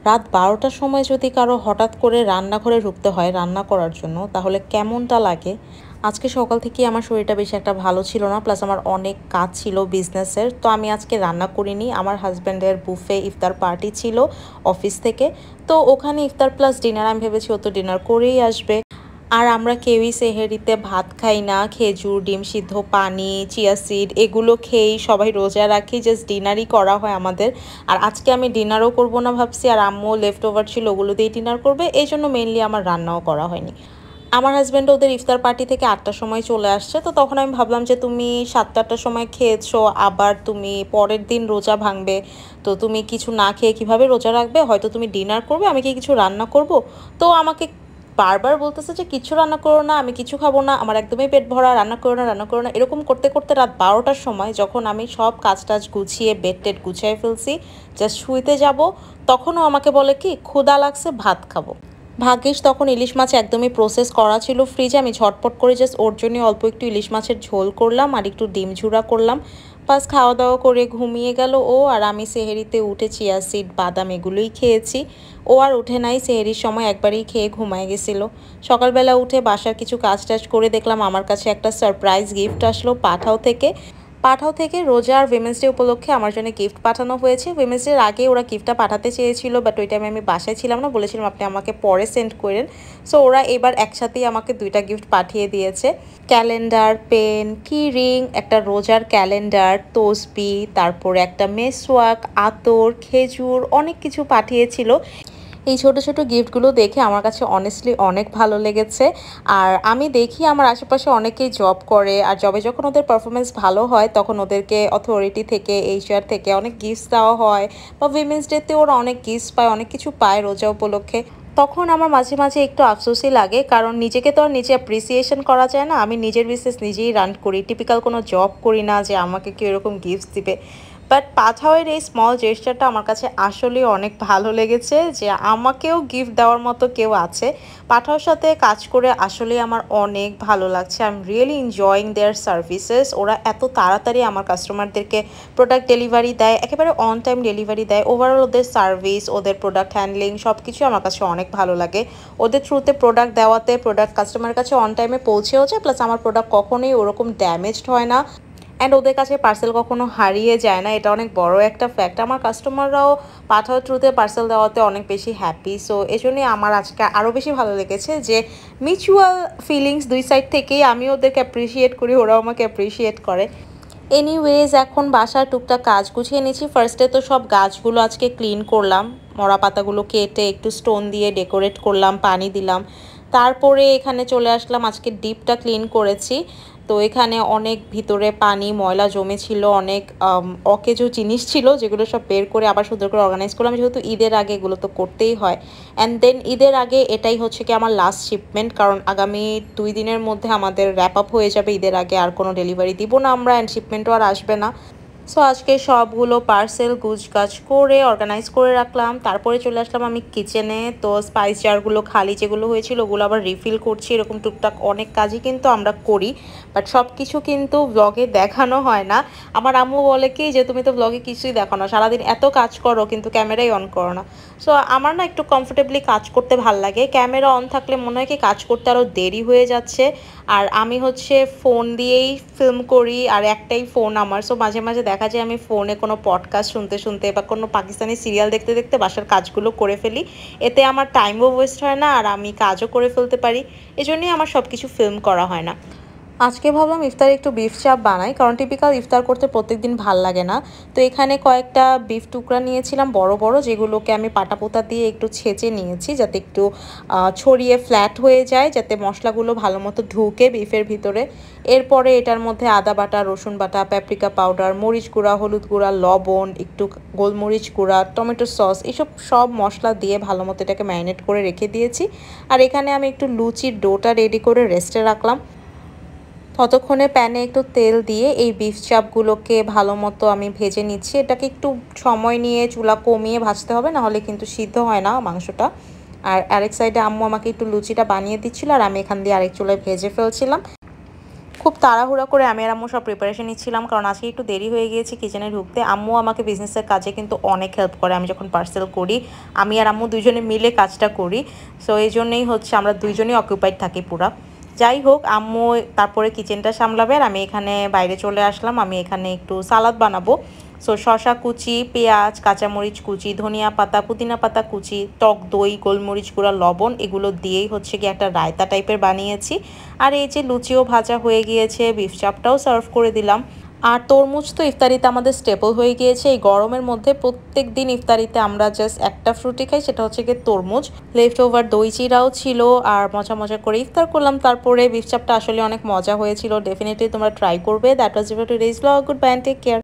রাত ১২টার সময় যদি কারো হঠাৎ করে রান্নাঘরে ঢুকতে হয় রান্না করার জন্য, তাহলে কেমনটা লাগে? আজকে সকাল থেকেই আমার শরীরটা বেশি একটা ভালো ছিল না। প্লাস আমার অনেক কাজ ছিল বিজনেসের। তো আমি আজকে রান্না করিনি। আমার হাসব্যান্ডের বুফে ইফতার পার্টি ছিল অফিস থেকে। তো ওখানে ইফতার প্লাস ডিনার আমি ভেবেছি ও তো ডিনার করেই আসবে। আর আমরা কেউই সেহরিতে ভাত খাই না। খেজুর, ডিম সিদ্ধ, পানি, চিয়া সিড এগুলো খেয়েই সবাই রোজা রাখি। জাস্ট ডিনারই করা হয় আমাদের। আর আজকে আমি ডিনারও করব না ভাবছি। আর আম্মু লেফট ওভার ছিল ওগুলো দিয়েই ডিনার করবে। এইজন্য মেইনলি আমার রান্নাও করা হয়নি। আমার হাসব্যান্ড ওদের ইফতার পার্টি থেকে ৮টার সময় চলে আসছে। তো তখন আমি ভাবলাম যে তুমি ৭টা-৮টার সময় খেয়েছো, আবার তুমি পরের দিন রোজা ভাঙবে। তো তুমি কিছু না খেয়ে কিভাবে রোজা রাখবে? হয়তো তুমি ডিনার করবে, আমি কি কিছু রান্না করব? তো আমাকে বারবার বলতেছে যে কিছু রান্না করো না, আমি কিছু খাবো না, আমার একদমই পেট ভরা, রান্না করো না, রান্না করো না। এরকম করতে করতে রাত ১২টার সময় যখন আমি সব কাজ টাজ গুছিয়ে বেড টেড গুছিয়ে ফেলছি, জাস্ট শুইতে যাব, তখনও আমাকে বলে কি ক্ষুধা লাগছে, ভাত খাবো। ভাগ্যিস তখন ইলিশ মাছ একদমই প্রসেস করা ছিল ফ্রিজে। আমি ঝটপট করে জাস্ট ওর জন্য অল্প একটু ইলিশ মাছের ঝোল করলাম আর একটু ডিম ঝুরা করলাম। বাস খাওয়া দাওয়া করে ঘুমিয়ে গেল ও। আর আমি সেহেরিতে উঠে চিয়া সিড, বাদাম এগুলোই খেয়েছি। ও আর উঠে নাই, সেহেরির সময় একবারেই খেয়ে ঘুমায় গেছিলো। সকালবেলা উঠে বাসার কিছু কাজ টাজ করে দেখলাম আমার কাছে একটা সারপ্রাইজ গিফট আসলো পাঠাও থেকে রোজার উইমেন্স ডে উপলক্ষে আমার জন্য গিফট পাঠানো হয়েছে। উইমেন্স ডের আগে ওরা গিফটটা পাঠাতে চেয়েছিল, বাট ওই টাইমে আমি বাসায় ছিলাম না, বলেছিলাম আপনি আমাকে পরে সেন্ড করেন। সো ওরা এবার একসাথেই আমাকে দুইটা গিফট পাঠিয়ে দিয়েছে, ক্যালেন্ডার, পেন, কি রিং, একটা রোজার ক্যালেন্ডার, তসবি, তারপরে একটা মেসওয়াক, আতর, খেজুর, অনেক কিছু পাঠিয়েছিল। এই ছোট ছোট গিফটগুলো দেখে আমার কাছে অনেস্টলি অনেক ভালো লেগেছে। আর আমি দেখি আমার আশেপাশে অনেকেই জব করে, আর জবে যখন ওদের পারফরমেন্স ভালো হয় তখন ওদেরকে অথরিটি থেকে, এইচআর থেকে অনেক গিফটস দেওয়া হয়, বা উইমেন্স ডেতে ওরা অনেক গিফটস পায়, অনেক কিছু পায় রোজা উপলক্ষে। তখন আমার মাঝে মাঝে একটু আফসোসই লাগে, কারণ নিজেকে তো আর নিজে অ্যাপ্রিসিয়েশন করা যায় না। আমি নিজের বিজনেস নিজেই রান করি, টিপিক্যাল কোনো জব করি না যে আমাকে কেউ এরকম গিফটস দিবে। বাট পাঠাওয়ের এই স্মল জেস্টারটা আমার কাছে আসলেই অনেক ভালো লেগেছে, যে আমাকেও গিফট দেওয়ার মতো কেউ আছে। পাঠাওর সাথে কাজ করে আসলেই আমার অনেক ভালো লাগছে। I am really enjoying their services. ওরা এত তাড়াতাড়ি আমার কাস্টমারদেরকে প্রোডাক্ট ডেলিভারি দেয়, একেবারে অন টাইম ডেলিভারি দেয়। ওভারঅল ওদের সার্ভিস, ওদের প্রোডাক্ট হ্যান্ডলিং সব কিছু আমার কাছে অনেক ভালো লাগে। ওদের থ্রুতে প্রোডাক্ট দেওয়াতে প্রোডাক্ট কাস্টমারের কাছে অন টাইমে পৌঁছেও যায়, প্লাস আমার প্রোডাক্ট কখনোই ওরকম ড্যামেজড হয় না। অ্যান্ড ওদের কাছে পার্সেল কখনো হারিয়ে যায় না, এটা অনেক বড় একটা ফ্যাক্ট। আমার কাস্টমাররাও পাঠাও থ্রুতে পার্সেল দেওয়াতে অনেক বেশি হ্যাপি। সো এই জন্যই আমার আজকে আরও বেশি ভালো লেগেছে যে মিউচুয়াল ফিলিংস দুই সাইড থেকেই, আমি ওদেরকে অ্যাপ্রিসিয়েট করি, ওরাও আমাকে অ্যাপ্রিসিয়েট করে। এনিওয়েজ এখন বাসার টুকটাক কাজ গুছিয়ে নিয়েছি। ফার্স্টে তো সব গাছগুলো আজকে ক্লিন করলাম, মরা পাতাগুলো কেটে একটু স্টোন দিয়ে ডেকোরেট করলাম, পানি দিলাম। তারপরে এখানে চলে আসলাম, আজকে ডিপটা ক্লিন করেছি। তো এখানে অনেক ভিতরে পানি ময়লা জমেছিল, অনেক অকেজো জিনিস ছিল, যেগুলো সব বের করে আবার সুন্দর করে অর্গানাইজ করলাম, যেহেতু ঈদের আগে এগুলো তো করতেই হয়। অ্যান্ড দেন ঈদের আগে এটাই হচ্ছে কি আমার লাস্ট শিপমেন্ট, কারণ আগামী 2 দিনের মধ্যে আমাদের র্যাপ আপ হয়ে যাবে। ঈদের আগে আর কোনো ডেলিভারি দিব না আমরা, অ্যান্ড শিপমেন্টও আর আসবে না। সো আজকে সবগুলো পার্সেল গুছগাছ করে অর্গানাইজ করে রাখলাম। তারপরে চলে আসলাম আমি কিচেনে। তো স্পাইস জারগুলো খালি যেগুলো হয়েছিল ওগুলো আবার রিফিল করছি। এরকম টুকটাক অনেক কাজই কিন্তু আমরা করি, বাট সব কিছু কিন্তু ব্লগে দেখানো হয় না। আমার আম্মু বলে কি যে তুমি তো ব্লগে কিছুই দেখো না, সারাদিন এত কাজ করো কিন্তু ক্যামেরাই অন করো না। সো আমার না একটু কমফোর্টেবলি কাজ করতে ভাল লাগে। ক্যামেরা অন থাকলে মনে হয় কি কাজ করতে আরও দেরি হয়ে যাচ্ছে। আর আমি হচ্ছে ফোন দিয়েই ফিল্ম করি, আর একটাই ফোন আমার। সো মাঝে মাঝে দেখা যায় আমি ফোনে কোনো পডকাস্ট শুনতে শুনতে বা কোনো পাকিস্তানি সিরিয়াল দেখতে দেখতে বাসার কাজগুলো করে ফেলি। এতে আমার টাইমও ওয়েস্ট হয় না, আর আমি কাজও করে ফেলতে পারি। এজন্যই আমার সব কিছু ফিল্ম করা হয় না। আজকে ভাবলাম ইফতারে একটু বিফ চাপ বানাই, কারণ টিপিক্যাল ইফতার করতে প্রত্যেকদিন ভাল লাগে না। তো এখানে কয়েকটা বিফ টুকরা নিয়েছিলাম বড় বড়, যেগুলোকে আমি পাটাপোতা দিয়ে একটু ছেঁচে নিয়েছি, যাতে একটু ছড়িয়ে ফ্ল্যাট হয়ে যায়, যাতে মশলাগুলো ভালো মতো ঢুকে বিফের ভিতরে। এরপরে এটার মধ্যে আদা বাটা, রসুন বাটা, প্যাপ্রিকা পাউডার, মরিচ গুঁড়া, হলুদ গুঁড়া, লবণ, একটু গোলমরিচ গুঁড়া, টমেটো সস, এসব সব মশলা দিয়ে ভালো মতো এটাকে ম্যারিনেট করে রেখে দিয়েছি। আর এখানে আমি একটু লুচির ডোটা রেডি করে রেস্টে রাখলাম। ততক্ষণে প্যানে একটু তেল দিয়ে এই বিফ চাপগুলোকে ভালো মতো আমি ভেজে নিচ্ছি। এটাকে একটু সময় নিয়ে চুলা কমিয়ে ভাজতে হবে, নাহলে কিন্তু সিদ্ধ হয় না মাংসটা। আর আরেক সাইডে আম্মু আমাকে একটু লুচিটা বানিয়ে দিচ্ছিল, আর আমি এখান দিয়ে আরেক চুলায় ভেজে ফেলছিলাম। খুব তাড়াহুড়া করে আমি আর আম্মু সব প্রিপারেশন নিচ্ছিলাম, কারণ আজকে একটু দেরি হয়ে গিয়েছে কিচেনে ঢুকতে। আম্মু আমাকে বিজনেসের কাজে কিন্তু অনেক হেল্প করে। আমি যখন পার্সেল করি, আমি আর আম্মু দুজনে মিলে কাজটা করি। সো এই জন্যই হচ্ছে আমরা দুইজনেই অকুপাইড থাকি পুরা। যাই হোক, আম্মু তারপরে কিচেনটা সামলাবে আর আমি এখানে বাইরে চলে আসলাম। আমি এখানে একটু সালাদ বানাবো। সো শসা কুচি, পেঁয়াজ, কাঁচামরিচ কুচি, ধনিয়া পাতা, পুদিনা পাতা কুচি, টক দই, গোলমরিচ গুঁড়া, লবণ এগুলো দিয়েই হচ্ছে কি একটা রায়তা টাইপের বানিয়েছি। আর এই যে লুচিও ভাজা হয়ে গিয়েছে, বিফ চাপটাও সার্ভ করে দিলাম। আর তরমুজ তো ইফতারিতে আমাদের স্টেপল হয়ে গিয়েছে। এই গরমের মধ্যে প্রত্যেক দিন ইফতারিতে আমরা জাস্ট একটা ফ্রুটই খাই, সেটা হচ্ছে গিয়ে তরমুজ। লেফট ওভার দই চিরাও ছিল আর মজা মজা করে ইফতার করলাম। তারপরে বিফ চাপটা আসলে অনেক মজা হয়েছিল। ডেফিনেটলি তোমরা ট্রাই করবে। That was today's blog. Good bye and take care.